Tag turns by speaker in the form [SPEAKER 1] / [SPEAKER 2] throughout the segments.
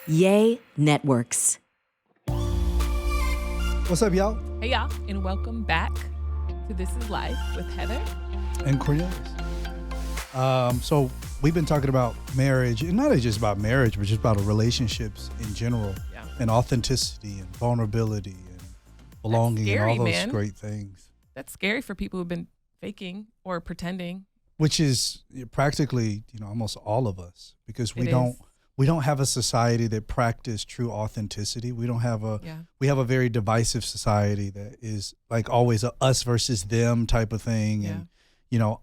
[SPEAKER 1] Yay Networks.
[SPEAKER 2] What's up, y'all?
[SPEAKER 3] Hey, y'all, and welcome back to This Is Life with Heather
[SPEAKER 2] and Cornelius. So we've been talking about marriage, and not just about marriage, but just about relationships in general, and authenticity and vulnerability and belonging
[SPEAKER 3] scary,
[SPEAKER 2] and all those
[SPEAKER 3] man.
[SPEAKER 2] great things.
[SPEAKER 3] That's scary for people who've been faking or pretending.
[SPEAKER 2] Which is practically, almost all of us, because we don't have a society that practice true authenticity. We don't have we have a very divisive society that is like always a us versus them type of thing. And,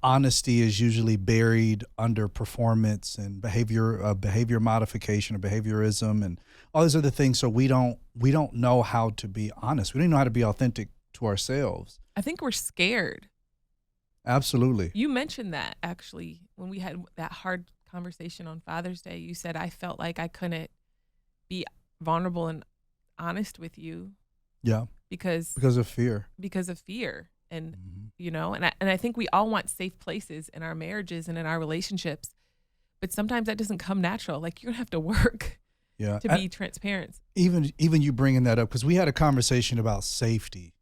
[SPEAKER 2] honesty is usually buried under performance and behavior modification or behaviorism and all these other things. So we don't know how to be honest. We don't know how to be authentic to ourselves.
[SPEAKER 3] I think we're scared.
[SPEAKER 2] Absolutely.
[SPEAKER 3] You mentioned that actually when we had that hard conversation on Father's Day. You said I felt like I couldn't be vulnerable and honest with you.
[SPEAKER 2] Yeah.
[SPEAKER 3] Because
[SPEAKER 2] of fear.
[SPEAKER 3] And and I think we all want safe places in our marriages and in our relationships, but sometimes that doesn't come natural. Like you're gonna have to work to be transparent. Even
[SPEAKER 2] you bringing that up, because we had a conversation about safety,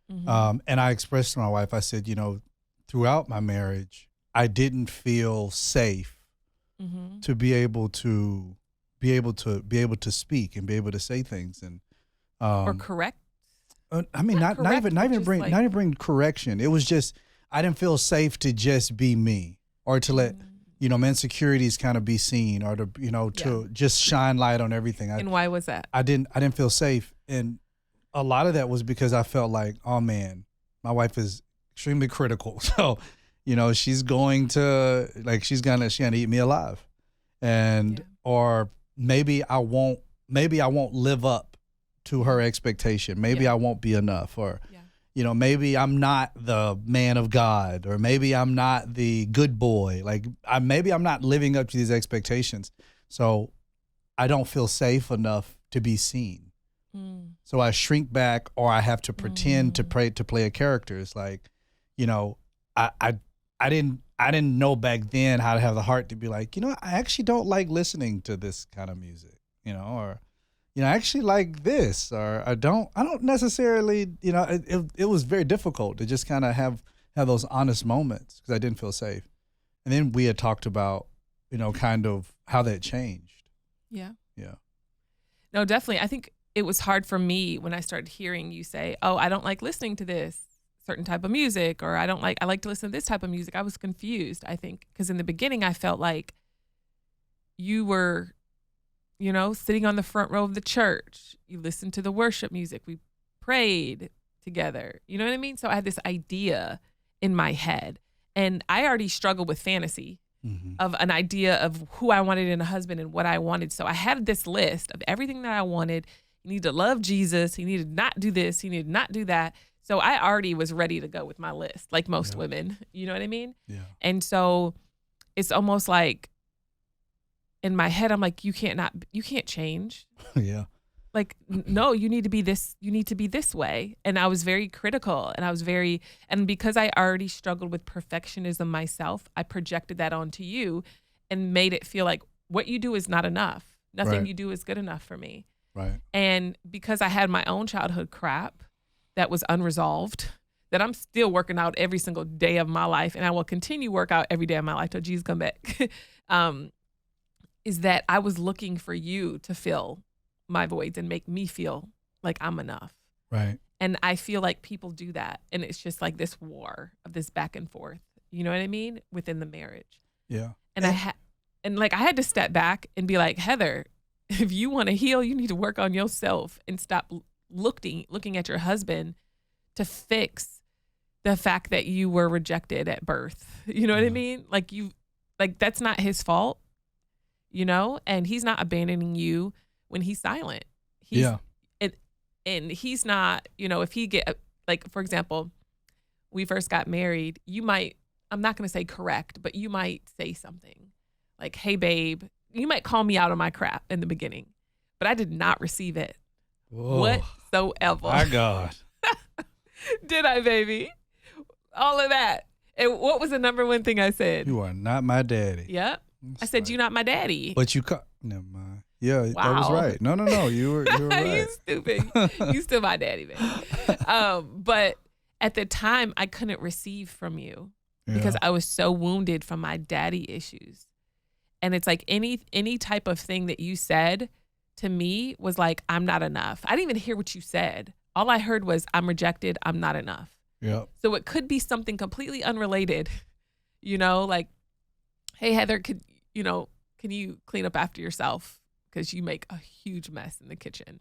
[SPEAKER 2] and I expressed to my wife, I said, throughout my marriage, I didn't feel safe to be able to speak and be able to say things and
[SPEAKER 3] or correct.
[SPEAKER 2] I mean, not even bring correction. It was just I didn't feel safe to just be me, or to let my insecurities kind of be seen, or to just shine light on everything.
[SPEAKER 3] And why was that?
[SPEAKER 2] I didn't feel safe, and a lot of that was because I felt like, oh man, my wife is extremely critical, so she's going to she's gonna eat me alive, and or maybe I won't live up to her expectation. Maybe I won't be enough, or maybe I'm not the man of God, or maybe I'm not the good boy. Maybe I'm not living up to these expectations, so I don't feel safe enough to be seen. So I shrink back, or I have to pretend to play a character. It's like, I didn't know back then how to have the heart to be like, I actually don't like listening to this kind of music, or I actually like this, or I don't necessarily, it was very difficult to just kind of have those honest moments because I didn't feel safe. And then we had talked about, kind of how that changed.
[SPEAKER 3] Yeah.
[SPEAKER 2] Yeah.
[SPEAKER 3] No, definitely. I think it was hard for me when I started hearing you say, oh, I don't like listening to this certain type of music, or I like to listen to this type of music. I was confused, I think, because in the beginning I felt like you were sitting on the front row of the church. You listened to the worship music. We prayed together. You know what I mean? So I had this idea in my head, and I already struggled with fantasy of an idea of who I wanted in a husband and what I wanted. So I had this list of everything that I wanted. You need to love Jesus. He needed not do this. He needed not do that. So I already was ready to go with my list, like most women. You know what I mean?
[SPEAKER 2] Yeah.
[SPEAKER 3] And so it's almost like, in my head, I'm like, you can't change.
[SPEAKER 2] Yeah.
[SPEAKER 3] Like, no, you need to be this way. And I was very critical, and because I already struggled with perfectionism myself, I projected that onto you and made it feel like what you do is not enough. Nothing you do is good enough for me.
[SPEAKER 2] Right.
[SPEAKER 3] And because I had my own childhood crap that was unresolved, that I'm still working out every single day of my life, and I will continue work out every day of my life till Jesus come back. Is that I was looking for you to fill my voids and make me feel like I'm enough.
[SPEAKER 2] Right.
[SPEAKER 3] And I feel like people do that. And it's just like this war of this back and forth, you know what I mean? Within the marriage.
[SPEAKER 2] Yeah.
[SPEAKER 3] And I had to step back and be like, Heather, if you want to heal, you need to work on yourself and stop looking at your husband to fix the fact that you were rejected at birth. You know what I mean? Like that's not his fault. And he's not abandoning you when he's silent. And he's not, if he get, like, for example, we first got married, you might, I'm not going to say correct, but you might say something like, hey, babe, you might call me out on my crap in the beginning, but I did not receive it whatsoever.
[SPEAKER 2] My God.
[SPEAKER 3] Did I, baby? All of that. And what was the number one thing I said?
[SPEAKER 2] You are not my daddy.
[SPEAKER 3] Yep. I said, you're not my daddy.
[SPEAKER 2] But you never mind. Yeah, that was
[SPEAKER 3] Wow.
[SPEAKER 2] right. No, you were right.
[SPEAKER 3] You stupid. You still my daddy, man. But at the time, I couldn't receive from you because I was so wounded from my daddy issues. And it's like any type of thing that you said to me was like, I'm not enough. I didn't even hear what you said. All I heard was, I'm rejected. I'm not enough.
[SPEAKER 2] Yeah.
[SPEAKER 3] So it could be something completely unrelated, like, hey, Heather, can you clean up after yourself? Because you make a huge mess in the kitchen.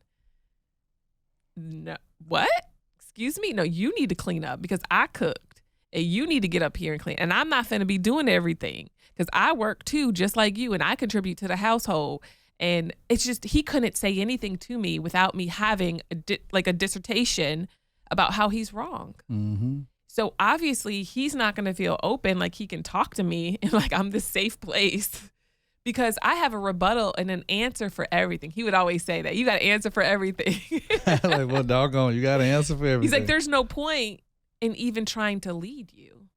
[SPEAKER 3] No, what? Excuse me? No, you need to clean up because I cooked and you need to get up here and clean. And I'm not finna be doing everything because I work too, just like you, and I contribute to the household. And it's just, he couldn't say anything to me without me having a dissertation about how he's wrong.
[SPEAKER 2] Mm-hmm.
[SPEAKER 3] So obviously he's not going to feel open, like he can talk to me and like I'm this safe place because I have a rebuttal and an answer for everything. He would always say that. You got to answer for everything.
[SPEAKER 2] Like, well, doggone, you got to answer for everything.
[SPEAKER 3] He's like, there's no point in even trying to lead you.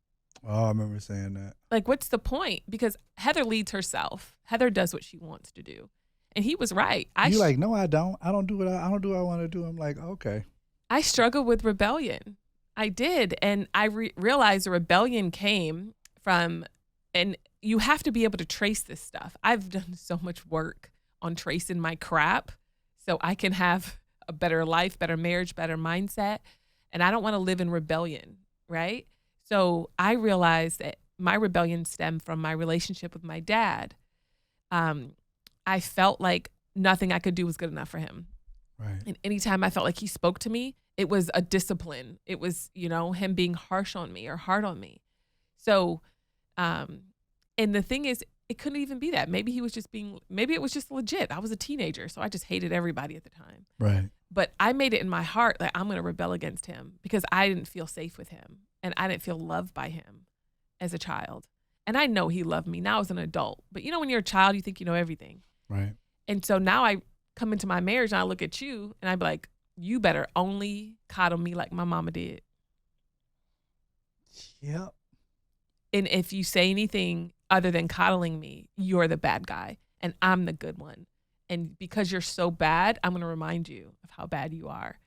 [SPEAKER 2] Oh, I remember saying that.
[SPEAKER 3] Like, what's the point? Because Heather leads herself. Heather does what she wants to do. And he was right.
[SPEAKER 2] You're like, no, I don't. I don't do what I don't do what I want to do. I'm like, okay.
[SPEAKER 3] I struggled with rebellion. I did. And I realized the rebellion came from, and you have to be able to trace this stuff. I've done so much work on tracing my crap so I can have a better life, better marriage, better mindset. And I don't want to live in rebellion, right? So I realized that my rebellion stemmed from my relationship with my dad. I felt like nothing I could do was good enough for him.
[SPEAKER 2] Right.
[SPEAKER 3] And anytime I felt like he spoke to me, it was a discipline. It was, him being harsh on me or hard on me. So, and the thing is, it couldn't even be that. Maybe maybe it was just legit. I was a teenager, so I just hated everybody at the time.
[SPEAKER 2] Right.
[SPEAKER 3] But I made it in my heart that I'm going to rebel against him because I didn't feel safe with him and I didn't feel loved by him as a child. And I know he loved me now as an adult. But when you're a child, you think you know everything.
[SPEAKER 2] Right.
[SPEAKER 3] And so now I come into my marriage and I look at you and I be like, you better only coddle me like my mama did.
[SPEAKER 2] Yep.
[SPEAKER 3] And if you say anything other than coddling me, you're the bad guy and I'm the good one. And because you're so bad, I'm going to remind you of how bad you are.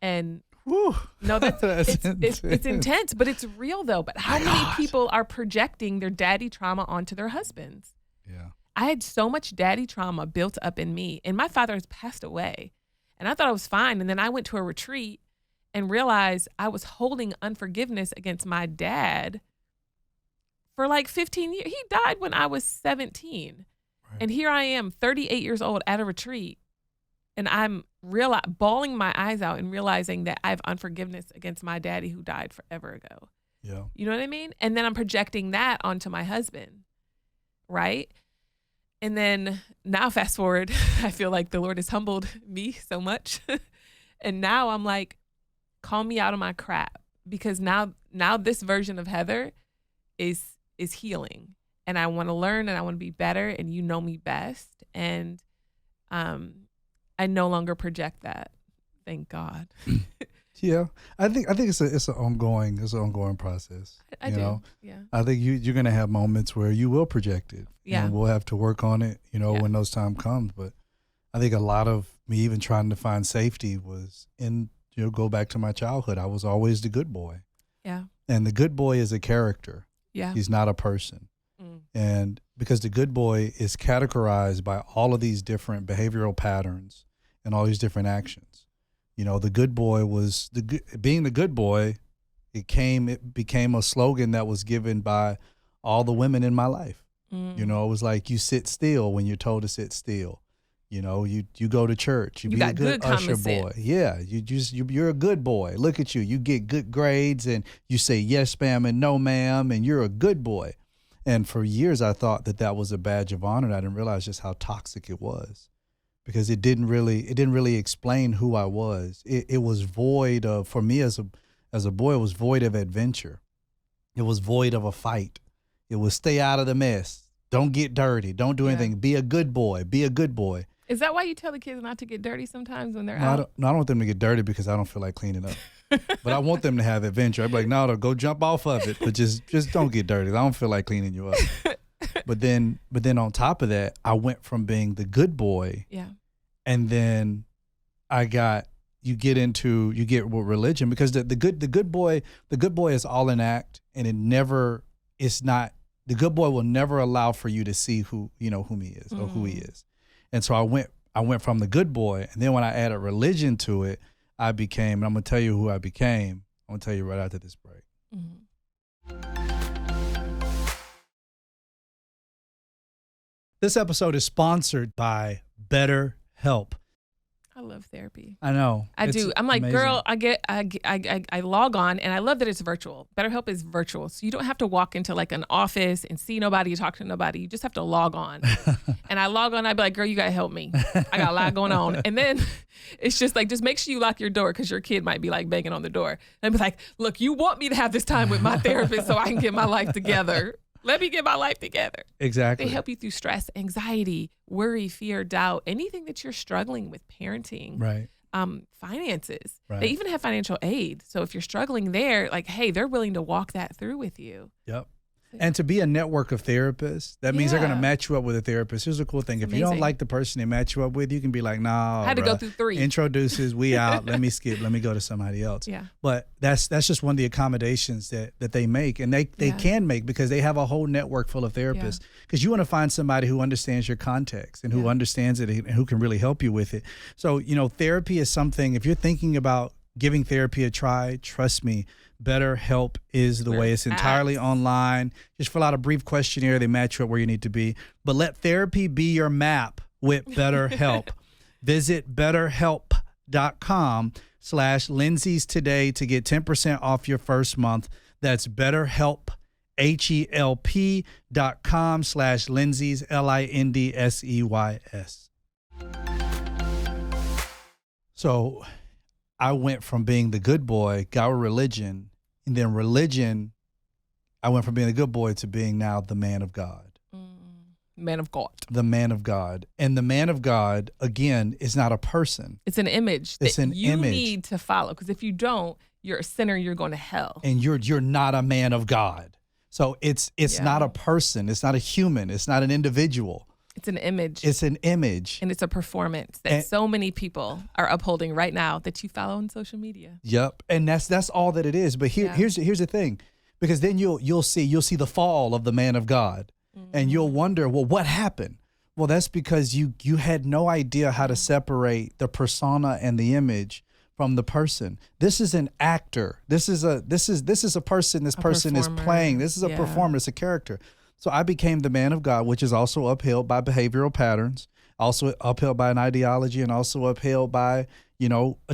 [SPEAKER 3] And
[SPEAKER 2] whew.
[SPEAKER 3] No, it's intense, but it's real though. But how many people are projecting their daddy trauma onto their husbands?
[SPEAKER 2] Yeah.
[SPEAKER 3] I had so much daddy trauma built up in me, and my father has passed away, and I thought I was fine. And then I went to a retreat and realized I was holding unforgiveness against my dad for like 15 years. He died when I was 17. Right. And here I am, 38 years old at a retreat, and I'm bawling my eyes out and realizing that I have unforgiveness against my daddy who died forever ago.
[SPEAKER 2] Yeah.
[SPEAKER 3] You know what I mean? And then I'm projecting that onto my husband, right? And then now fast forward, I feel like the Lord has humbled me so much. And now I'm like, call me out of my crap, because now this version of Heather is healing, and I want to learn and I want to be better, and you know me best. And I no longer project that. Thank God.
[SPEAKER 2] Yeah. I think it's an ongoing process.
[SPEAKER 3] I do.
[SPEAKER 2] Know?
[SPEAKER 3] Yeah.
[SPEAKER 2] I think you're going to have moments where you will project it.
[SPEAKER 3] Yeah.
[SPEAKER 2] And we'll have to work on it, when those time comes. But I think a lot of me even trying to find safety was go back to my childhood. I was always the good boy.
[SPEAKER 3] Yeah.
[SPEAKER 2] And the good boy is a character.
[SPEAKER 3] Yeah.
[SPEAKER 2] He's not a person.
[SPEAKER 3] Mm. And
[SPEAKER 2] because the good boy is categorized by all of these different behavioral patterns and all these different actions. The good boy was being the good boy. It became a slogan that was given by all the women in my life. Mm. It was like, you sit still when you're told to sit still. You go to church. You be a good usher boy. Yeah, you're a good boy. Look at you. You get good grades and you say yes, ma'am, and no, ma'am, and you're a good boy. And for years, I thought that was a badge of honor, and I didn't realize just how toxic it was, because it didn't really explain who I was. It was void of, for me as a boy, it was void of adventure. It was void of a fight. It was stay out of the mess. Don't get dirty. Don't do anything. Be a good boy. Be a good boy.
[SPEAKER 3] Is that why you tell the kids not to get dirty sometimes when they're out?
[SPEAKER 2] I don't want them to get dirty because I don't feel like cleaning up. But I want them to have adventure. I'd be like, no, go jump off of it, but just don't get dirty. I don't feel like cleaning you up. But then on top of that, I went from being the good boy.
[SPEAKER 3] Yeah.
[SPEAKER 2] And then you get with religion, because the good boy is all an act, and the good boy will never allow for you to see whom he is or who he is. And so I went from the good boy, and then when I added religion to it, and I'm going to tell you who I became. I'm going to tell you right after this break. This episode is sponsored by BetterHelp.
[SPEAKER 3] I love therapy.
[SPEAKER 2] I know.
[SPEAKER 3] I do. I'm like,
[SPEAKER 2] amazing.
[SPEAKER 3] girl, I log on, and I love that it's virtual. BetterHelp is virtual. So you don't have to walk into like an office and see nobody, talk to nobody. You just have to log on. And I log on, I'd be like, girl, you got to help me. I got a lot going on. And then it's just like, just make sure you lock your door, because your kid might be like banging on the door. And I'd be like, look, you want me to have this time with my therapist so I can get my life together. Let me get my life together.
[SPEAKER 2] Exactly.
[SPEAKER 3] They help you through stress, anxiety, worry, fear, doubt, anything that you're struggling with, parenting,
[SPEAKER 2] Right.
[SPEAKER 3] Finances.
[SPEAKER 2] Right.
[SPEAKER 3] They even have financial aid. So if you're struggling there, like, hey, they're willing to walk that through with you.
[SPEAKER 2] Yep. And to be a network of therapists, that means they're going to
[SPEAKER 3] Yeah.
[SPEAKER 2] match you up with a therapist. Here's a cool thing. If you don't
[SPEAKER 3] amazing.
[SPEAKER 2] like the person they match you up with, you can be like, nah,
[SPEAKER 3] I had to go
[SPEAKER 2] bruh.
[SPEAKER 3] through 3.
[SPEAKER 2] Introduces, we out. Let me skip. Let me go to somebody else.
[SPEAKER 3] Yeah.
[SPEAKER 2] But that's just one of the accommodations that they make, and they
[SPEAKER 3] Yeah.
[SPEAKER 2] can make, because they have a whole network full of therapists. Because you want to find somebody who understands your context and who
[SPEAKER 3] Yeah.
[SPEAKER 2] understands it and who can really help you with it. So, therapy is something, if you're thinking about giving therapy a try, trust me, BetterHelp is the
[SPEAKER 3] Where
[SPEAKER 2] way.
[SPEAKER 3] it's
[SPEAKER 2] It's entirely
[SPEAKER 3] at.
[SPEAKER 2] online. Just fill out a brief questionnaire. They match you up where you need to be. But let therapy be your map with BetterHelp. Visit BetterHelp.com/Lindsay's today to get 10% off your first month. That's BetterHelp, HELP.com/Lindsay's, LINDSEYS. So I went from being the good boy, got with religion, and then I went from being a good boy to being now the man of God.
[SPEAKER 3] Man of God.
[SPEAKER 2] The man of God. And the man of God, again, is not a person.
[SPEAKER 3] It's an image
[SPEAKER 2] It's
[SPEAKER 3] that
[SPEAKER 2] an
[SPEAKER 3] you
[SPEAKER 2] image.
[SPEAKER 3] need to follow. Because if you don't, you're a sinner, you're going to hell.
[SPEAKER 2] And you're not a man of God. So it's
[SPEAKER 3] Yeah.
[SPEAKER 2] not a person. It's not a human. It's not an individual.
[SPEAKER 3] It's an image.
[SPEAKER 2] It's an image.
[SPEAKER 3] And it's a performance that
[SPEAKER 2] And-
[SPEAKER 3] so many people are upholding right now that you follow on social media.
[SPEAKER 2] Yep. And that's all that it is. But here's the thing. Because then you'll see the fall of the man of God. And you'll wonder, well, what happened? Well, that's because you had no idea how to separate the persona and the image from the person. This is an actor. This is a person. This person is
[SPEAKER 3] performer.
[SPEAKER 2] playing. This is a
[SPEAKER 3] Yeah.
[SPEAKER 2] performer. It's a character. So I became the man of God, which is also upheld by behavioral patterns, also upheld by an ideology, and also upheld by,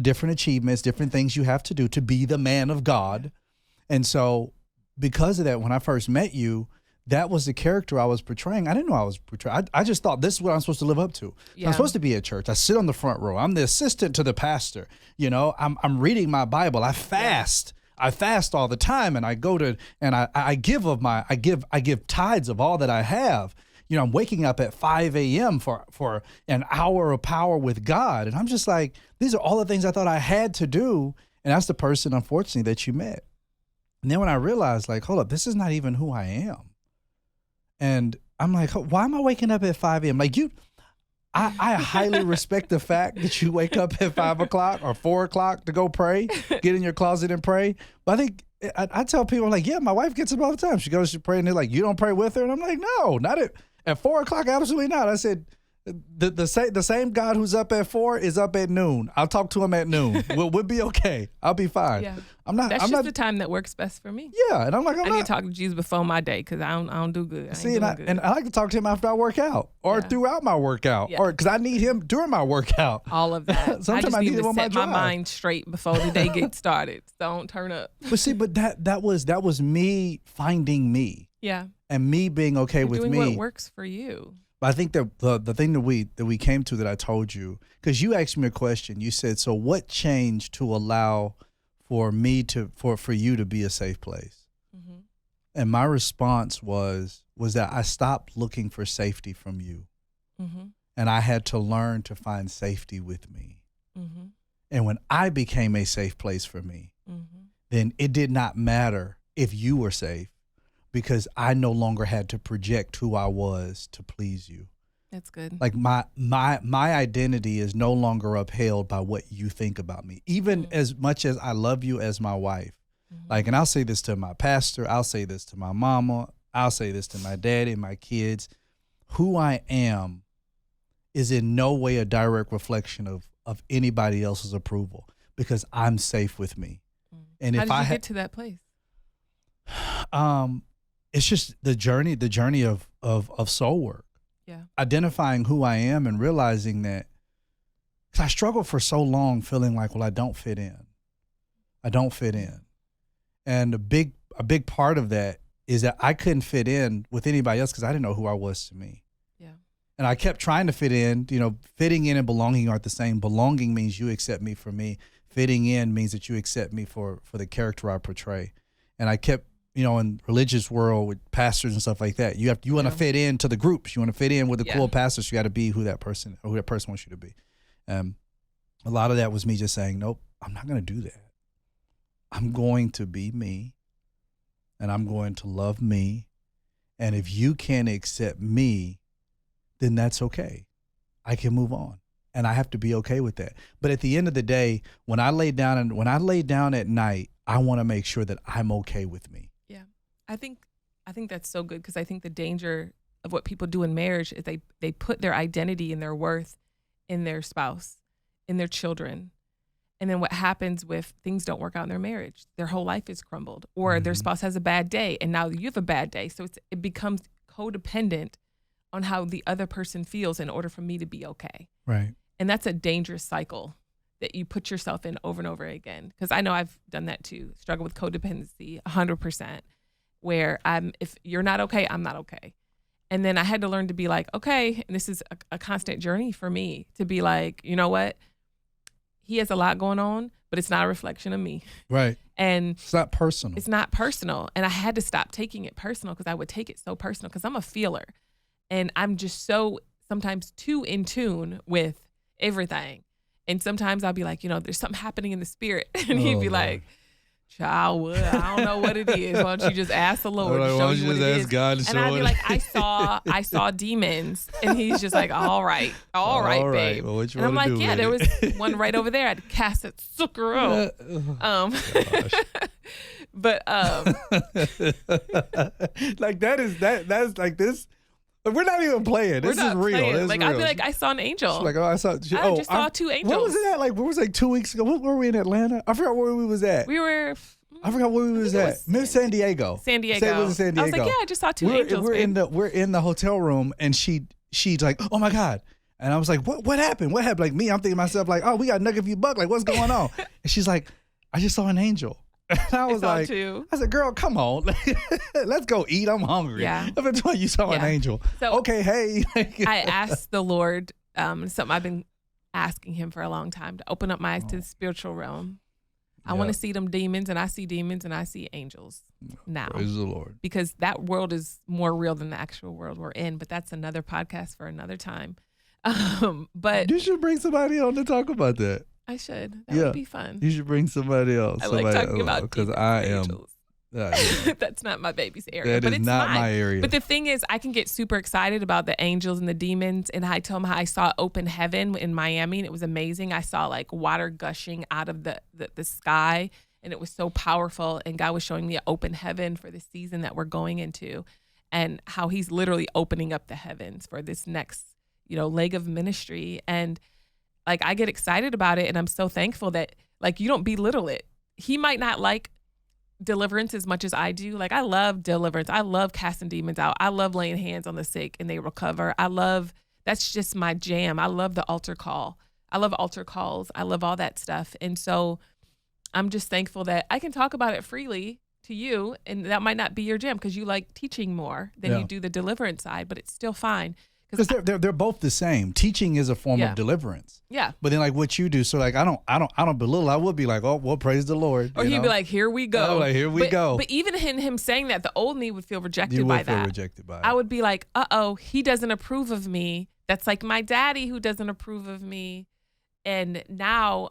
[SPEAKER 2] different achievements, different things you have to do to be the man of God. And so because of that, when I first met you, that was the character I was portraying. I didn't know I was portraying. I just thought this is what I'm supposed to live up to.
[SPEAKER 3] Yeah.
[SPEAKER 2] I'm supposed to be at church. I sit on the front row. I'm the assistant to the pastor. I'm reading my Bible. I fast. I fast all the time, and I go to and I give tithes of all that I have. I'm waking up at 5 a.m. for an hour of power with God, and I'm just like, these are all the things I thought I had to do, and that's the person, unfortunately, that you met. And then when I realized, like, hold up, this is not even who I am, and I'm like, why am I waking up at 5 a.m.? Like I highly respect the fact that you wake up at 5 o'clock or 4 o'clock to go pray, get in your closet and pray. But I think I tell people, like, yeah, my wife gets up all the time. She goes to pray and they're like, you don't pray with her? And I'm like, no, not at 4 o'clock. Absolutely not. I said, the same God who's up at 4 is up at noon. I'll talk to him at noon. We'll be okay. I'll be fine.
[SPEAKER 3] Yeah.
[SPEAKER 2] I'm
[SPEAKER 3] That's just
[SPEAKER 2] not,
[SPEAKER 3] the time that works best for me.
[SPEAKER 2] yeah. And I'm like,
[SPEAKER 3] I need
[SPEAKER 2] not.
[SPEAKER 3] to talk to Jesus before my day because I don't do good.
[SPEAKER 2] See, and I like to talk to him after I work out or
[SPEAKER 3] Yeah.
[SPEAKER 2] throughout my workout or because I need him during my workout.
[SPEAKER 3] all of that.
[SPEAKER 2] Sometimes
[SPEAKER 3] I just
[SPEAKER 2] I
[SPEAKER 3] need
[SPEAKER 2] need him
[SPEAKER 3] to
[SPEAKER 2] on my
[SPEAKER 3] set my
[SPEAKER 2] drive.
[SPEAKER 3] mind straight before the day gets started. Don't turn up.
[SPEAKER 2] But see, that was me finding me
[SPEAKER 3] Yeah.
[SPEAKER 2] and me being okay
[SPEAKER 3] You're
[SPEAKER 2] with
[SPEAKER 3] doing
[SPEAKER 2] me.
[SPEAKER 3] what works for you.
[SPEAKER 2] But I think the thing that we came to that I told you, because you asked me a question. You said, so what changed to allow for you to be a safe place?
[SPEAKER 3] Mm-hmm.
[SPEAKER 2] And my response was that I stopped looking for safety from you.
[SPEAKER 3] Mm-hmm.
[SPEAKER 2] And I had to learn to find safety with me.
[SPEAKER 3] Mm-hmm.
[SPEAKER 2] And when I became a safe place for me,
[SPEAKER 3] Mm-hmm.
[SPEAKER 2] then it did not matter if you were safe, because I no longer had to project who I was to please you.
[SPEAKER 3] That's good.
[SPEAKER 2] Like my identity is no longer upheld by what you think about me. Even as much as I love you as my wife, like, and I'll say this to my pastor, I'll say this to my mama, I'll say this to my daddy, my kids. Who I am is in no way a direct reflection of anybody else's approval, because I'm safe with me. And
[SPEAKER 3] How
[SPEAKER 2] if
[SPEAKER 3] did
[SPEAKER 2] I
[SPEAKER 3] you get to that place?
[SPEAKER 2] It's just the journey of soul work.
[SPEAKER 3] Yeah.
[SPEAKER 2] Identifying who I am and realizing that, because I struggled for so long feeling like, well, I don't fit in. I don't fit in. And a big part of that is that I couldn't fit in with anybody else because I didn't know who I was to me.
[SPEAKER 3] Yeah.
[SPEAKER 2] And I kept trying to fit in. Fitting in and belonging aren't the same. Belonging means you accept me for me. Fitting in means that you accept me for the character I portray. And I kept, in religious world with pastors and stuff like that, you want to fit in to the groups. You want to fit in with the cool pastors. You got to be who that person wants you to be. A lot of that was me just saying, nope, I'm not going to do that. I'm going to be me, and I'm going to love me. And if you can't accept me, then that's okay. I can move on. And I have to be okay with that. But at the end of the day, when I lay down at night, I want to make sure that I'm okay with me.
[SPEAKER 3] Yeah. I think that's so good, because I think the danger of what people do in marriage is they put their identity and their worth in their spouse, in their children. And then what happens if things don't work out in their marriage? Their whole life is crumbled, or their spouse has a bad day and now you have a bad day. So it becomes codependent on how the other person feels in order for me to be okay.
[SPEAKER 2] Right.
[SPEAKER 3] And that's a dangerous cycle that you put yourself in over and over again. Because I know I've done that too, struggle with codependency 100%, where if you're not okay, I'm not okay. And then I had to learn to be like, okay, and this is a constant journey for me to be like, you know what? He has a lot going on, but it's not a reflection of me.
[SPEAKER 2] Right.
[SPEAKER 3] And
[SPEAKER 2] it's not personal.
[SPEAKER 3] It's not personal. And I had to stop taking it personal, because I would take it so personal, because I'm a feeler. And I'm just so sometimes too in tune with everything. And sometimes I'll be like, there's something happening in the spirit. And he'd be like, child, I don't know what it is. Why don't you just ask the Lord to show you what it is?
[SPEAKER 2] God
[SPEAKER 3] and I'd be like, I saw demons. And he's just like, all right, babe.
[SPEAKER 2] Well, what you
[SPEAKER 3] and I'm like,
[SPEAKER 2] yeah,
[SPEAKER 3] there was one right over there. I'd cast it sucker out. But
[SPEAKER 2] like that's like this. We're not even playing. This is real. This is
[SPEAKER 3] like
[SPEAKER 2] real.
[SPEAKER 3] I'd be like, I saw an angel.
[SPEAKER 2] She's like, I
[SPEAKER 3] just saw 2 angels.
[SPEAKER 2] What was it at? Like, what was it, like 2 weeks ago? What were we in Atlanta? I forgot where we was at. I forgot where we was at. Maybe San Diego.
[SPEAKER 3] San Diego.
[SPEAKER 2] It was in San Diego.
[SPEAKER 3] I was like, yeah, I just saw 2 angels.
[SPEAKER 2] We're in the hotel room, and she's like, oh my God. And I was like, what happened? What happened? Like me, I'm thinking to myself like, oh, we got Nugget View Buck. Like, what's going on? And she's like, I just saw an angel. And I was like, I said, girl, come on. Let's go eat. I'm hungry.
[SPEAKER 3] Yeah.
[SPEAKER 2] I've been telling you saw an angel.
[SPEAKER 3] So
[SPEAKER 2] okay, hey.
[SPEAKER 3] I asked the Lord, something I've been asking him for a long time, to open up my eyes to the spiritual realm. I want to see them demons, and I see demons, and I see angels now.
[SPEAKER 2] Praise the Lord.
[SPEAKER 3] Because that world is more real than the actual world we're in. But that's another podcast for another time. But
[SPEAKER 2] you should bring somebody on to talk about that.
[SPEAKER 3] I should. That would be fun.
[SPEAKER 2] You should bring somebody else.
[SPEAKER 3] I like talking about
[SPEAKER 2] because I am.
[SPEAKER 3] That's not my baby's area.
[SPEAKER 2] That is not my area.
[SPEAKER 3] But the thing is, I can get super excited about the angels and the demons. And I tell them how I saw open heaven in Miami, and it was amazing. I saw like water gushing out of the sky, and it was so powerful. And God was showing me an open heaven for the season that we're going into, and how he's literally opening up the heavens for this next, leg of ministry. And like, I get excited about it, and I'm so thankful that, like, you don't belittle it. He might not like deliverance as much as I do. Like, I love deliverance. I love casting demons out. I love laying hands on the sick and they recover. That's just my jam. I love the altar call. I love altar calls. I love all that stuff. And so I'm just thankful that I can talk about it freely to you, and that might not be your jam because you like teaching more than you do the deliverance side, but it's still fine.
[SPEAKER 2] Because they're both the same. Teaching is a form of deliverance.
[SPEAKER 3] Yeah.
[SPEAKER 2] But then like what you do, so like I don't belittle. I would be like, oh well, praise the Lord.
[SPEAKER 3] Or he'd be like, here we go.
[SPEAKER 2] Like, here we go.
[SPEAKER 3] But even in him saying that, the old me would feel rejected by that.
[SPEAKER 2] You would feel rejected by it.
[SPEAKER 3] I would be like, he doesn't approve of me. That's like my daddy who doesn't approve of me. And now,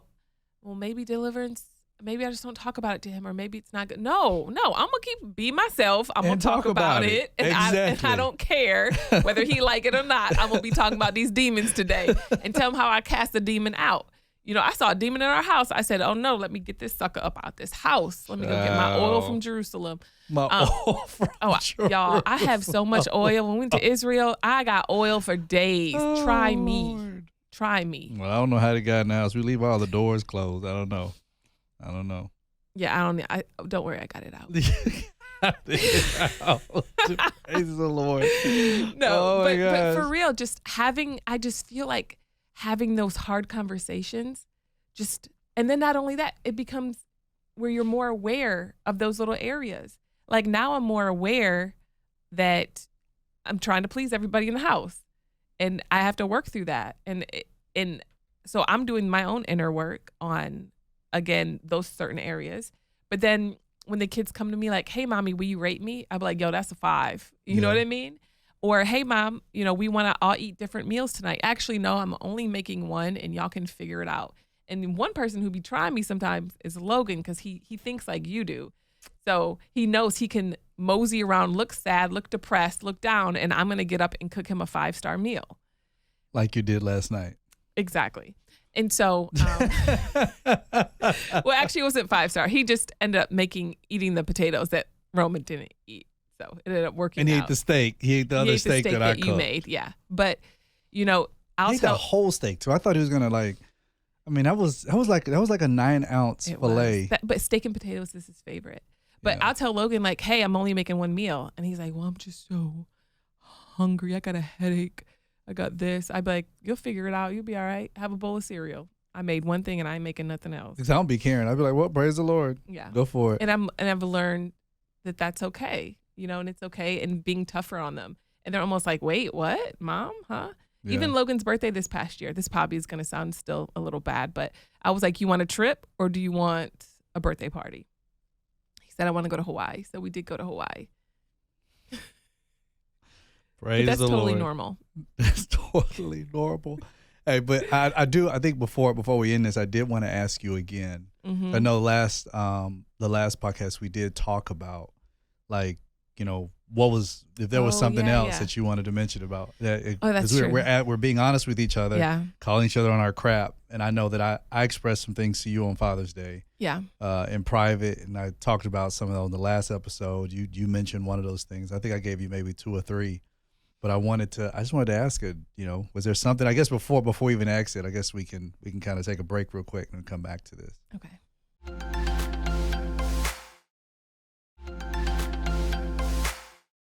[SPEAKER 3] well, maybe deliverance maybe I just don't talk about it to him, or maybe it's not good. No, I'm gonna be myself. I'm gonna
[SPEAKER 2] And
[SPEAKER 3] talk about it. And,
[SPEAKER 2] exactly.
[SPEAKER 3] I don't care whether he like it or not. I'm gonna be talking about these demons today and tell him how I cast the demon out. I saw a demon in our house. I said, oh no, let me get this sucker up out this house. Let me go get my oil from Jerusalem.
[SPEAKER 2] Oil from Jerusalem.
[SPEAKER 3] Y'all, I have so much oil. When we went to Israel, I got oil for days. Try me.
[SPEAKER 2] Lord.
[SPEAKER 3] Try me.
[SPEAKER 2] Well, I don't know how they got in the house. We leave all the doors closed. I don't know.
[SPEAKER 3] Yeah, don't worry, I got it out.
[SPEAKER 2] Praise the Lord.
[SPEAKER 3] No, but for real, I just feel like having those hard conversations, and then not only that, it becomes where you're more aware of those little areas. Like now I'm more aware that I'm trying to please everybody in the house, and I have to work through that. And so I'm doing my own inner work on, again, those certain areas. But then when the kids come to me like, hey, mommy, will you rate me? I'll be like, yo, that's a 5. You know what I mean? Or, hey, mom, we want to all eat different meals tonight. Actually, no, I'm only making one and y'all can figure it out. And one person who be trying me sometimes is Logan, because he thinks like you do. So he knows he can mosey around, look sad, look depressed, look down, and I'm going to get up and cook him a 5-star meal.
[SPEAKER 2] Like you did last night.
[SPEAKER 3] Exactly. And so, well, actually, it wasn't 5-star. He just ended up eating the potatoes that Roman didn't eat. So it ended up working.
[SPEAKER 2] And he
[SPEAKER 3] out.
[SPEAKER 2] ate the steak. He ate the other steak that I cooked.
[SPEAKER 3] You made, yeah. But
[SPEAKER 2] he ate the whole steak too. I thought he was gonna that was like a 9-ounce fillet.
[SPEAKER 3] But steak and potatoes is his favorite. But I'll tell Logan like, hey, I'm only making one meal, and he's like, well, I'm just so hungry. I got a headache. I got this. I'd be like, you'll figure it out. You'll be all right. Have a bowl of cereal. I made one thing and I ain't making nothing else.
[SPEAKER 2] Because I don't be caring. I'd be like, well, praise the Lord.
[SPEAKER 3] Yeah.
[SPEAKER 2] Go for it.
[SPEAKER 3] And I've learned that that's okay, and it's okay, and being tougher on them. And they're almost like, wait, what? Mom? Huh? Yeah. Even Logan's birthday this past year. This probably is going to sound still a little bad, but I was like, you want a trip or do you want a birthday party? He said, I want to go to Hawaii. So we did go to Hawaii.
[SPEAKER 2] Praise
[SPEAKER 3] that's
[SPEAKER 2] the
[SPEAKER 3] totally
[SPEAKER 2] Lord.
[SPEAKER 3] Normal.
[SPEAKER 2] That's totally normal. Hey, but I think before we end this, I did want to ask you again. Mm-hmm. I know the last podcast we did talk about, like, if there was something else that you wanted to mention about that.
[SPEAKER 3] That's true.
[SPEAKER 2] We're being honest with each other, calling each other on our crap. And I know that I expressed some things to you on Father's Day, in private, and I talked about some of those in the last episode. You mentioned one of those things. I think I gave you maybe 2 or 3. But I just wanted to ask it, was there something, I guess before we even ask it, I guess we can kind of take a break real quick and come back to this.
[SPEAKER 3] Okay.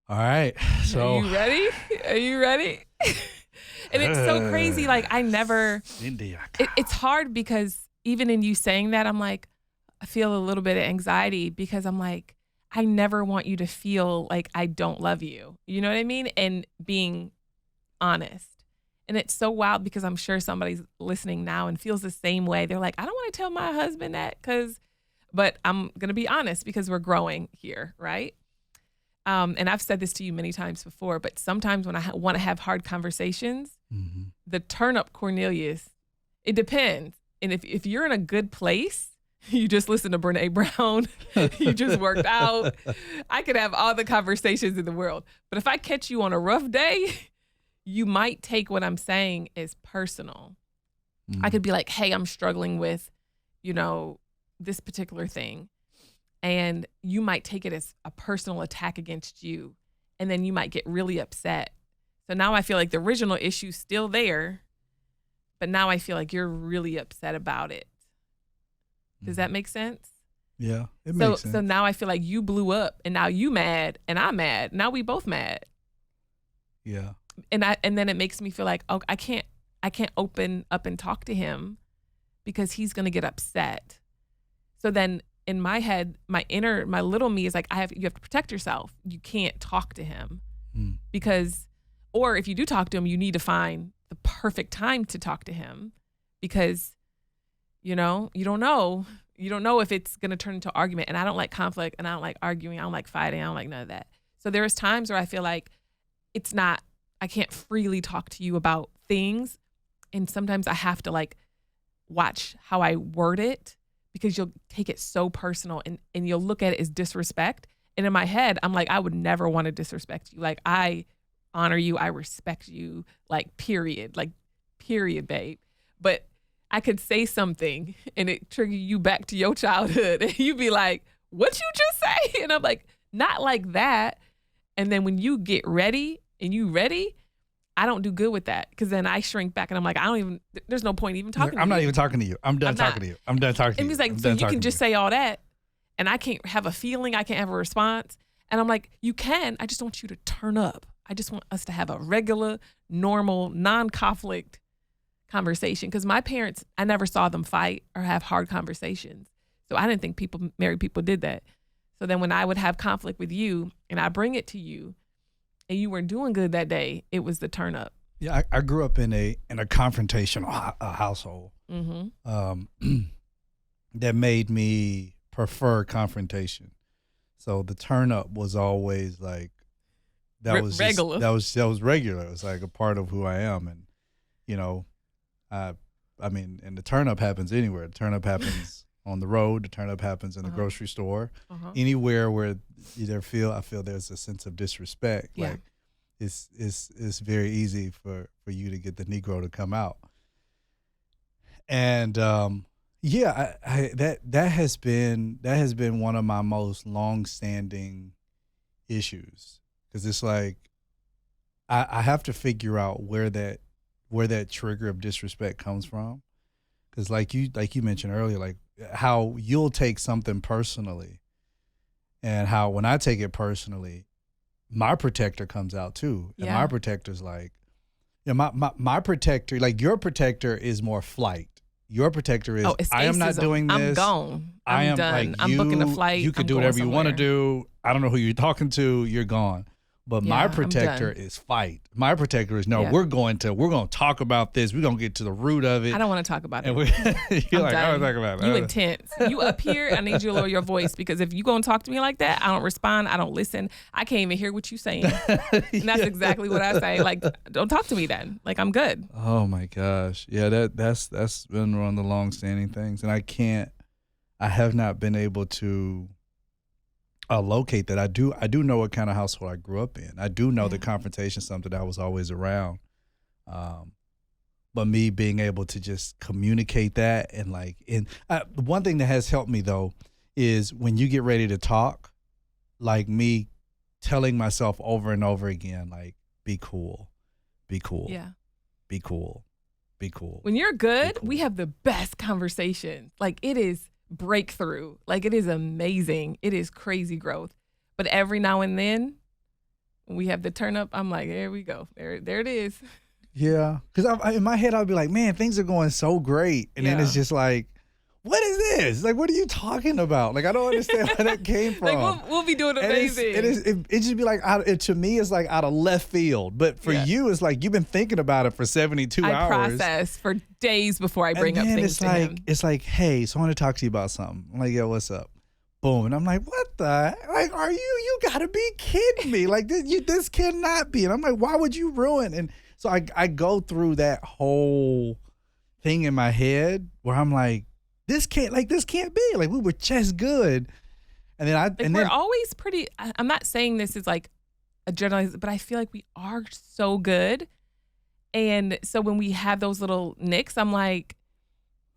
[SPEAKER 2] All right. So
[SPEAKER 3] Are you ready? And it's so crazy. Like it's hard because even in you saying that, I'm like, I feel a little bit of anxiety because I'm like, I never want you to feel like I don't love you. You know what I mean? And being honest. And it's so wild because I'm sure somebody's listening now and feels the same way. They're like, I don't want to tell my husband that but I'm going to be honest because we're growing here, right? And I've said this to you many times before, but sometimes when I want to have hard conversations, the turn up Cornelius, it depends. And if you're in a good place, you just listen to Brene Brown, you just worked out, I could have all the conversations in the world. But if I catch you on a rough day, you might take what I'm saying as personal. I could be like, hey, I'm struggling with, this particular thing. And you might take it as a personal attack against you. And then you might get really upset. So now I feel like the original issue's still there, but now I feel like you're really upset about it. Does that make sense?
[SPEAKER 2] Yeah, it makes sense.
[SPEAKER 3] So now I feel like you blew up and now you mad and I'm mad. Now we both mad.
[SPEAKER 2] Yeah.
[SPEAKER 3] And then it makes me feel like, oh, I can't open up and talk to him because he's going to get upset. So then in my head, my little me is like, you have to protect yourself. You can't talk to him because, or if you do talk to him, you need to find the perfect time to talk to him because you don't know. You don't know if it's going to turn into argument. And I don't like conflict and I don't like arguing. I don't like fighting. I don't like none of that. So there's times where I feel like I can't freely talk to you about things. And sometimes I have to like watch how I word it because you'll take it so personal and you'll look at it as disrespect. And in my head, I'm like, I would never want to disrespect you. Like, I honor you. I respect you. Like, period, babe. But I could say something and it trigger you back to your childhood. And you'd be like, what you just say? And I'm like, not like that. And then when you get ready and you ready, I don't do good with that, because then I shrink back and I'm like, there's no point even talking to you.
[SPEAKER 2] I'm not even talking to you. I'm done talking to you. I'm done talking to you.
[SPEAKER 3] And he's like, so you can just say all that and I can't have a feeling, I can't have a response. And I'm like, you can, I just want you to turn up. I just want us to have a regular, normal, non-conflict conversation. Because my parents, I never saw them fight or have hard conversations. So I didn't think married people did that. So then when I would have conflict with you and I bring it to you and you weren't doing good that day, it was the turn up.
[SPEAKER 2] Yeah, I grew up in a confrontational household that made me prefer confrontation. So the turn up was always like that was
[SPEAKER 3] regular.
[SPEAKER 2] That was regular. It was like a part of who I am, and I mean, and the turn up happens anywhere. The turn up happens on the road. The turn up happens in the grocery store. Anywhere where I feel there's a sense of disrespect.
[SPEAKER 3] Yeah.
[SPEAKER 2] Like it's very easy for you to get the Negro to come out. And that has been one of my most long-standing issues, because it's like I have to figure out where that trigger of disrespect comes from, because like you mentioned earlier, like how you'll take something personally, and how when I take it personally, my protector comes out too, and my protector's like, my protector, like your protector is more flight. Your protector is, I am not doing this.
[SPEAKER 3] I'm gone.
[SPEAKER 2] I am
[SPEAKER 3] done.
[SPEAKER 2] like,
[SPEAKER 3] I'm booking a flight.
[SPEAKER 2] You could do whatever you want to do. I don't know who you're talking to. You're gone. But my protector is fight. My protector is, we're going to talk about this. We're going to get to the root of it.
[SPEAKER 3] I don't want to talk about it.
[SPEAKER 2] You're like, I don't talk about it.
[SPEAKER 3] You intense. You up here, I need you to lower your voice, because if you going to talk to me like that, I don't respond. I don't listen. I can't even hear what you're saying. And that's exactly what I say. Like, don't talk to me then. Like, I'm good.
[SPEAKER 2] Oh my gosh. Yeah, that's been one of the long-standing things. And I have not been able to locate that. I do know what kind of household I grew up in. I do know the confrontation is something that was always around. But me being able to just communicate that, and one thing that has helped me though is when you get ready to talk, like me telling myself over and over again, like, be cool, be cool, be cool, be cool.
[SPEAKER 3] When you're good, we have the best conversation. Like, it is breakthrough. Like, it is amazing. It is crazy growth. But every now and then when we have the turn up, I'm like, there we go. There it is.
[SPEAKER 2] Yeah. Because in my head, I'll be like, man, things are going so great. And then it's just like, what is this? Like, what are you talking about? Like, I don't understand where that came from.
[SPEAKER 3] Like, we'll be doing amazing.
[SPEAKER 2] It just be like, to me, it's like out of left field. But for you, it's like you've been thinking about it for 72 hours.
[SPEAKER 3] I process for days before I bring up things to him.
[SPEAKER 2] It's like, hey, so I want to talk to you about something. I'm like, yo, what's up? Boom. And I'm like, what the? Like, are you got to be kidding me. Like, this cannot be. And I'm like, why would you ruin? And so I go through that whole thing in my head where I'm like, this can't be. Like, we were just good. And then
[SPEAKER 3] we're always pretty, I'm not saying this is like a generalized, but I feel like we are so good. And so when we have those little nicks, I'm like,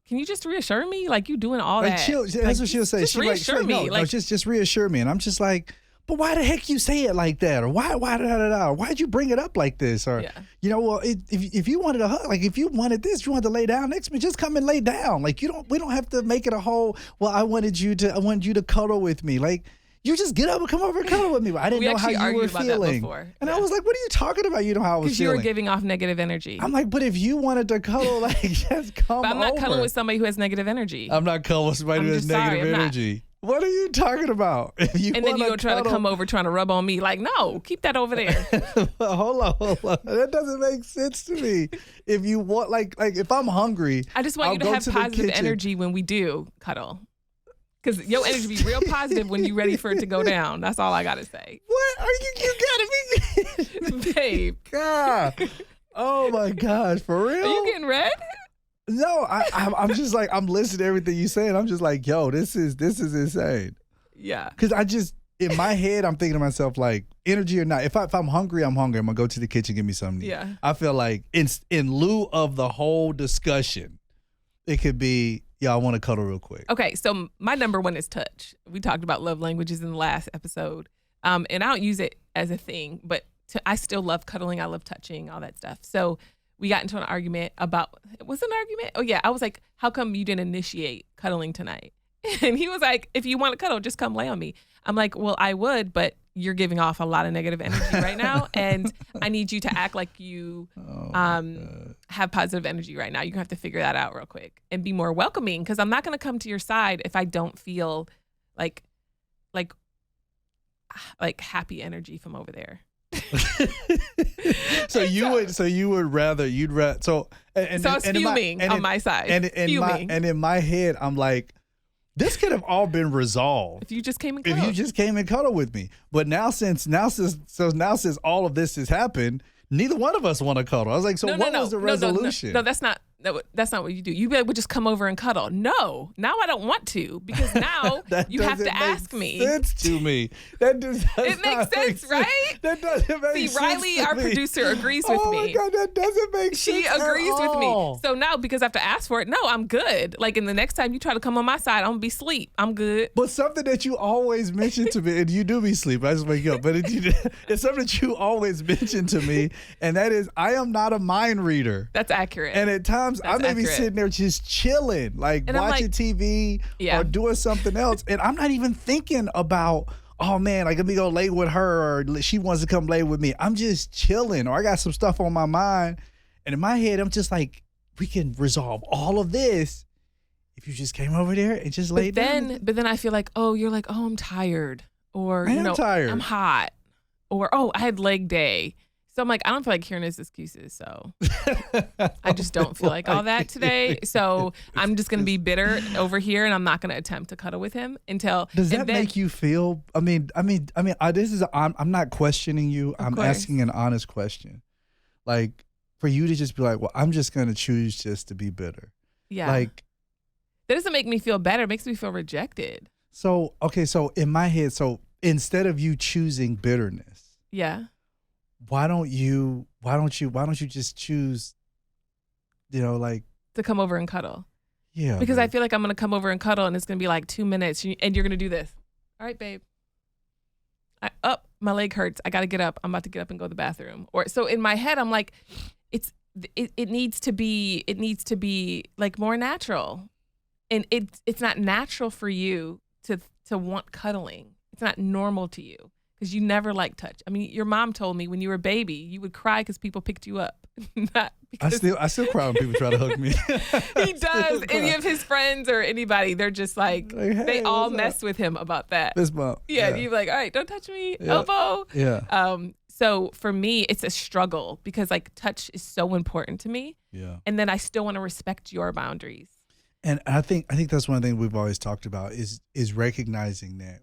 [SPEAKER 3] can you just reassure me? Like, you doing all that.
[SPEAKER 2] That's what she'll say.
[SPEAKER 3] Just reassure me.
[SPEAKER 2] No, just reassure me. And I'm just like, but why the heck you say it like that? Or why or why'd you bring it up like this? Or, well, if you wanted a hug, like if you wanted this, you wanted to lay down next to me, just come and lay down. Like, we don't have to make it a whole, well, I wanted you to cuddle with me. Like, you just get up and come over and cuddle with me. But I didn't know how you were feeling. And I was like, what are you talking about? You know how I was feeling.
[SPEAKER 3] Because you were giving off negative energy.
[SPEAKER 2] I'm like, but if you wanted to cuddle, like, just come over.
[SPEAKER 3] But I'm not cuddling with somebody who has negative energy.
[SPEAKER 2] I'm not cuddling with somebody who has negative energy. What are you talking about?
[SPEAKER 3] And then you go try to come over trying to rub on me. Like, no, keep that over there.
[SPEAKER 2] Hold on. That doesn't make sense to me. If you want, like if I'm hungry,
[SPEAKER 3] I just want you to have positive energy when we do cuddle. Because your energy be real positive when you're ready for it to go down. That's all I got to say.
[SPEAKER 2] What? You gotta be...
[SPEAKER 3] Babe.
[SPEAKER 2] God. Oh, my gosh. For real?
[SPEAKER 3] Are you getting red?
[SPEAKER 2] No, I'm just like, I'm listening to everything you say, and I'm just like, yo, this is insane.
[SPEAKER 3] Yeah.
[SPEAKER 2] Because I just, in my head, I'm thinking to myself, like, energy or not, if I'm hungry, I'm hungry. I'm going to go to the kitchen, give me something to eat.
[SPEAKER 3] Yeah.
[SPEAKER 2] I feel like in lieu of the whole discussion, it could be, I want to cuddle real quick.
[SPEAKER 3] Okay, so my number one is touch. We talked about love languages in the last episode. And I don't use it as a thing, but I still love cuddling. I love touching, all that stuff. So we got into an argument about, was it an argument? Oh yeah, I was like, how come you didn't initiate cuddling tonight? And he was like, if you want to cuddle, just come lay on me. I'm like, well, I would, but you're giving off a lot of negative energy right now. And I need you to act like you have positive energy right now. You're gonna have to figure that out real quick and be more welcoming, because I'm not gonna come to your side if I don't feel like happy energy from over there.
[SPEAKER 2] So you'd rather so
[SPEAKER 3] it's fuming on my side.
[SPEAKER 2] And in my head, I'm like, this could have all been resolved
[SPEAKER 3] if you just came and
[SPEAKER 2] cuddled. If you just came and cuddled with me. But now since all of this has happened, neither one of us want to cuddle. I was like, what was the resolution?
[SPEAKER 3] No, that's not what you do. You would just come over and cuddle. No, now I don't want to, because now you have to ask me.
[SPEAKER 2] Sense to me. That does
[SPEAKER 3] it makes sense, right?
[SPEAKER 2] That doesn't make sense.
[SPEAKER 3] See, Riley, our producer, agrees with me.
[SPEAKER 2] Oh my God, that doesn't make sense.
[SPEAKER 3] She agrees with me. So now, because I have to ask for it, no, I'm good. Like, in the next time you try to come on my side, I'm gonna be asleep. I'm good.
[SPEAKER 2] But something that you always mention to me, and you do be asleep, I just wake up, but it's something that you always mention to me, and that is, I am not a mind reader.
[SPEAKER 3] That's accurate.
[SPEAKER 2] And at times, I may be sitting there just chilling, like watching TV or doing something else, and I'm not even thinking about, oh man, like, let me go lay with her, or she wants to come lay with me. I'm just chilling, or I got some stuff on my mind, and in my head, I'm just like, we can resolve all of this if you just came over there and just laid down.
[SPEAKER 3] But then I feel like, you're like, I'm tired, or
[SPEAKER 2] I'm tired,
[SPEAKER 3] I'm hot, or I had leg day. So I'm like, I don't feel like hearing his excuses, so I just don't feel like all that today. So I'm just gonna be bitter over here, and I'm not gonna attempt to cuddle with him until.
[SPEAKER 2] Does that make you feel? I'm not questioning you. I'm asking an honest question. Like, for you to just be like, well, I'm just gonna choose just to be bitter.
[SPEAKER 3] Yeah. Like, that doesn't make me feel better. It makes me feel rejected.
[SPEAKER 2] So so in my head, so instead of you choosing bitterness,
[SPEAKER 3] yeah.
[SPEAKER 2] Why don't you just choose, like, to
[SPEAKER 3] come over and cuddle?
[SPEAKER 2] Yeah.
[SPEAKER 3] Because babe. I feel like I'm going to come over and cuddle, and it's going to be like 2 minutes, and you're going to do this. All right, babe. My leg hurts. I got to get up. I'm about to get up and go to the bathroom. Or so in my head, I'm like, it needs to be like more natural. And it's not natural for you to want cuddling. It's not normal to you. Because you never like touch. I mean, your mom told me when you were a baby, you would cry because people picked you up. Not because
[SPEAKER 2] I still cry when people try to hug me.
[SPEAKER 3] He does. Any of his friends or anybody, they're just like hey, they all mess with him about that.
[SPEAKER 2] This mom.
[SPEAKER 3] Yeah, you're like, all right, don't touch me, elbow.
[SPEAKER 2] Yeah.
[SPEAKER 3] So for me, it's a struggle because like touch is so important to me.
[SPEAKER 2] Yeah.
[SPEAKER 3] And then I still want to respect your boundaries.
[SPEAKER 2] And I think that's one thing we've always talked about is recognizing that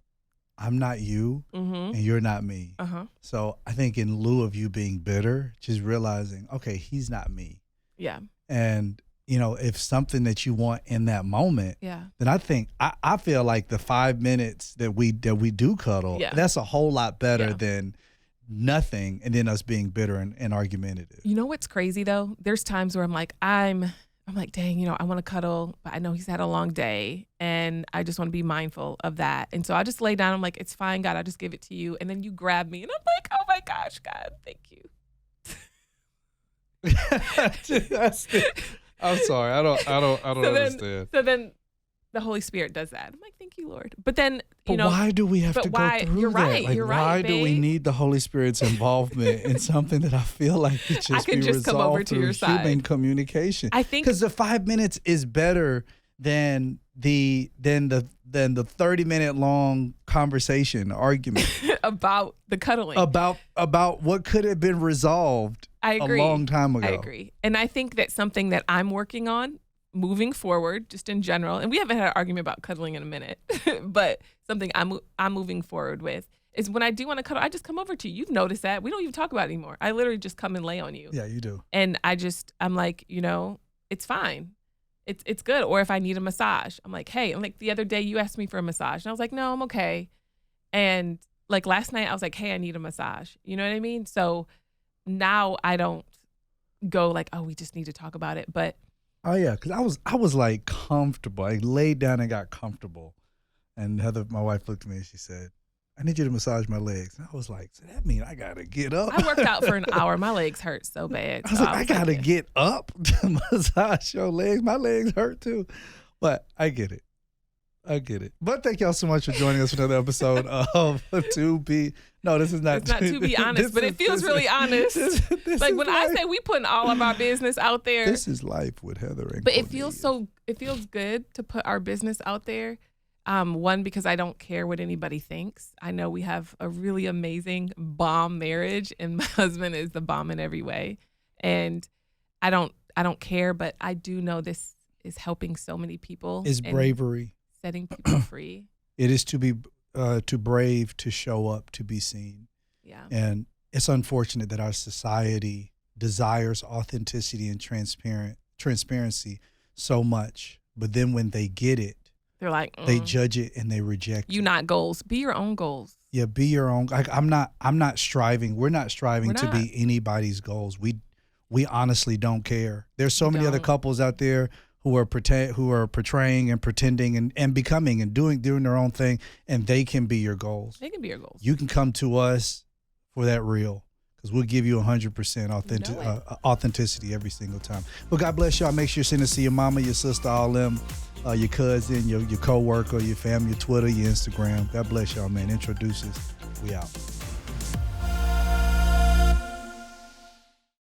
[SPEAKER 2] I'm not you and you're not me.
[SPEAKER 3] Uh-huh.
[SPEAKER 2] So I think in lieu of you being bitter, just realizing, okay, he's not me.
[SPEAKER 3] Yeah.
[SPEAKER 2] And, if something that you want in that moment, then I think, I feel like the 5 minutes that we do cuddle, that's a whole lot better than nothing and then us being bitter and argumentative.
[SPEAKER 3] You know what's crazy though? There's times where I'm like, dang, I want to cuddle, but I know he's had a long day and I just want to be mindful of that. And so I just lay down. I'm like, it's fine, God, I'll just give it to you. And then you grab me and I'm like, oh my gosh, God, thank you.
[SPEAKER 2] I'm sorry. I don't understand.
[SPEAKER 3] So then the Holy Spirit does that. I'm like, thank you, Lord. But then,
[SPEAKER 2] why do we have to go through
[SPEAKER 3] you're
[SPEAKER 2] that?
[SPEAKER 3] Right,
[SPEAKER 2] like,
[SPEAKER 3] you're
[SPEAKER 2] why
[SPEAKER 3] right,
[SPEAKER 2] do we need the Holy Spirit's involvement in something that I feel like it just be resolved
[SPEAKER 3] come over to
[SPEAKER 2] through
[SPEAKER 3] your side.
[SPEAKER 2] Human communication?
[SPEAKER 3] I think
[SPEAKER 2] because the 5 minutes is better than the 30-minute long conversation argument
[SPEAKER 3] about the cuddling
[SPEAKER 2] about what could have been resolved a long time ago.
[SPEAKER 3] I agree. And I think that's something that I'm working on moving forward, just in general, and we haven't had an argument about cuddling in a minute, but something I'm moving forward with is when I do want to cuddle, I just come over to you. You've noticed that. We don't even talk about it anymore. I literally just come and lay on you.
[SPEAKER 2] Yeah, you do.
[SPEAKER 3] And I'm like, it's fine. it's good. Or if I need a massage, I'm like, hey, and like the other day you asked me for a massage and I was like, no, I'm okay. And like last night I was like, hey, I need a massage. You know what I mean? So now I don't go like, oh, we just need to talk about it. But
[SPEAKER 2] oh yeah, because I was like comfortable. I laid down and got comfortable. And Heather, my wife, looked at me and she said, I need you to massage my legs. And I was like, so that means I got to get up.
[SPEAKER 3] I worked out for an hour. My legs hurt so bad.
[SPEAKER 2] I was like, I got to get up to massage your legs. My legs hurt too. But I get it. But thank y'all so much for joining us for another episode of To Be. No, this is not.
[SPEAKER 3] It's not To Be Honest, but it feels really honest.
[SPEAKER 2] This
[SPEAKER 3] like
[SPEAKER 2] is
[SPEAKER 3] when
[SPEAKER 2] life.
[SPEAKER 3] I say we putting all of our business out there.
[SPEAKER 2] This is life with Heather and
[SPEAKER 3] But
[SPEAKER 2] Cornelius.
[SPEAKER 3] it feels good to put our business out there. One, because I don't care what anybody thinks. I know we have a really amazing bomb marriage, and my husband is the bomb in every way. And I don't care, but I do know this is helping so many people.
[SPEAKER 2] It's bravery.
[SPEAKER 3] Setting people free.
[SPEAKER 2] It is to be too brave to show up, to be seen.
[SPEAKER 3] Yeah.
[SPEAKER 2] And it's unfortunate that our society desires authenticity and transparency so much, but then when they get it,
[SPEAKER 3] they're like,
[SPEAKER 2] they judge it and they reject
[SPEAKER 3] you
[SPEAKER 2] it.
[SPEAKER 3] not goals. Be your own goals.
[SPEAKER 2] Yeah, be your own. I'm not striving. We're not striving to be anybody's goals. We honestly don't care. There's so many other couples out there who are portraying and pretending and becoming and doing their own thing, and they can be your goals.
[SPEAKER 3] They can be your goals.
[SPEAKER 2] You can come to us for that real, because we'll give you 100% authenticity every single time. Well, God bless y'all. Make sure you send us to your mama, your sister, all them, your cousin, your co-worker, your family, your Twitter, your Instagram. God bless y'all, man. Introduce us. We out.